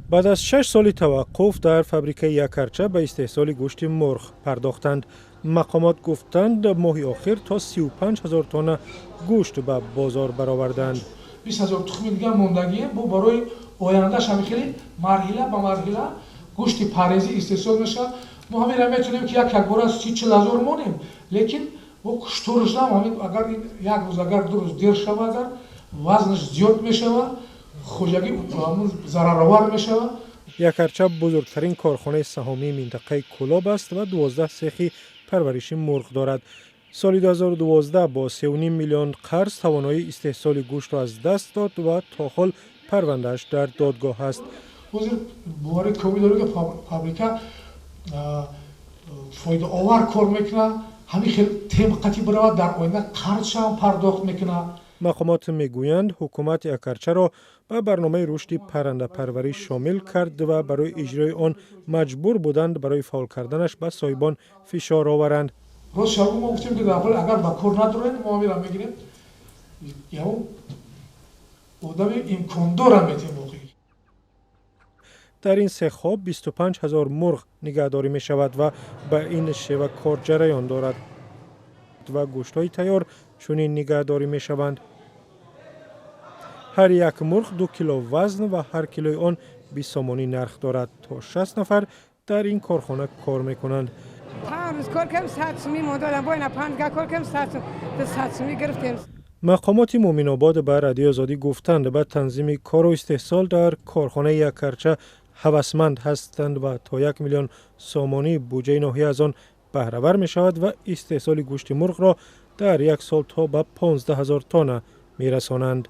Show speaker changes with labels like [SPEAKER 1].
[SPEAKER 1] بعد از 6 سال توقف در فابریکه یکرچه به استحصال گوشت مرغ پرداختند. مقامات گفتند ماه آخر تا 35,000 تن گوشت به بازار برآوردند.
[SPEAKER 2] 20,000 تخم دیگه موندگیه. بو برای آیندهش هم خیلی مرحله به مرحله گوشت پارێزی استحصال میشه. ما همین را میتونیم که یک بار از 40,000 مونیم، لیکن و کشتورش هم همین اگر یک روز اگر دو روز دیر شود وزنش زیاد میشه و خوشگی همون ضررآور میشه.
[SPEAKER 1] یکرچه بزرگترین کارخانه سهامی منطقه کلاب است و 12 سیخ پرورش مرغ دارد. سال 2012 با 3.5 میلیون قرض توانایی استحصال گوشت را از دست داد و تا حال پروندهش در دادگاه است.
[SPEAKER 2] وزیر بواری کوی داره که فابریکا فایده آور کار میکنه، همین خیلی طبقاتی برای در آینده قرض هم پرداخت میکنه.
[SPEAKER 1] مقامات میگویند حکومت یکرچه را به برنامه رشد پرنده پروری شامل کرد و برای اجرای آن مجبور بودند برای فعال کردنش به سایبان فشار آورند.
[SPEAKER 2] روز شب ما گفتیم که در حال اگر با کار ندارین ما میرم میگیریم یا آدم امکان داره میتیم واقعی.
[SPEAKER 1] در این سیخ‌ها 25,000 مرغ نگهداری می شود و به این شیوه کار جریان دارد و گوشت‌های تیار چنین نگهداری می شوند. هر یک مرغ 2 کیلو وزن و هر کیلوی آن 20 سومانی نرخ دارد. تا 60 نفر در این کارخانه کار می کنند.
[SPEAKER 3] 5 روز کار کردم 100 سومی ماندم با اینا 5 کار کردم 100 سومی گرفتیم.
[SPEAKER 1] مقامات مومن آباد به رادیو آزادی گفتند به تنظیم کار و استحصال در کارخانه یکرچه هوسمند هستند و تا 1 میلیون سومانی بودجه ناحیه از آن بهره ور می شود و استحصال گوشت مرغ را در یک سال تا به 15,000 تن می رسانند.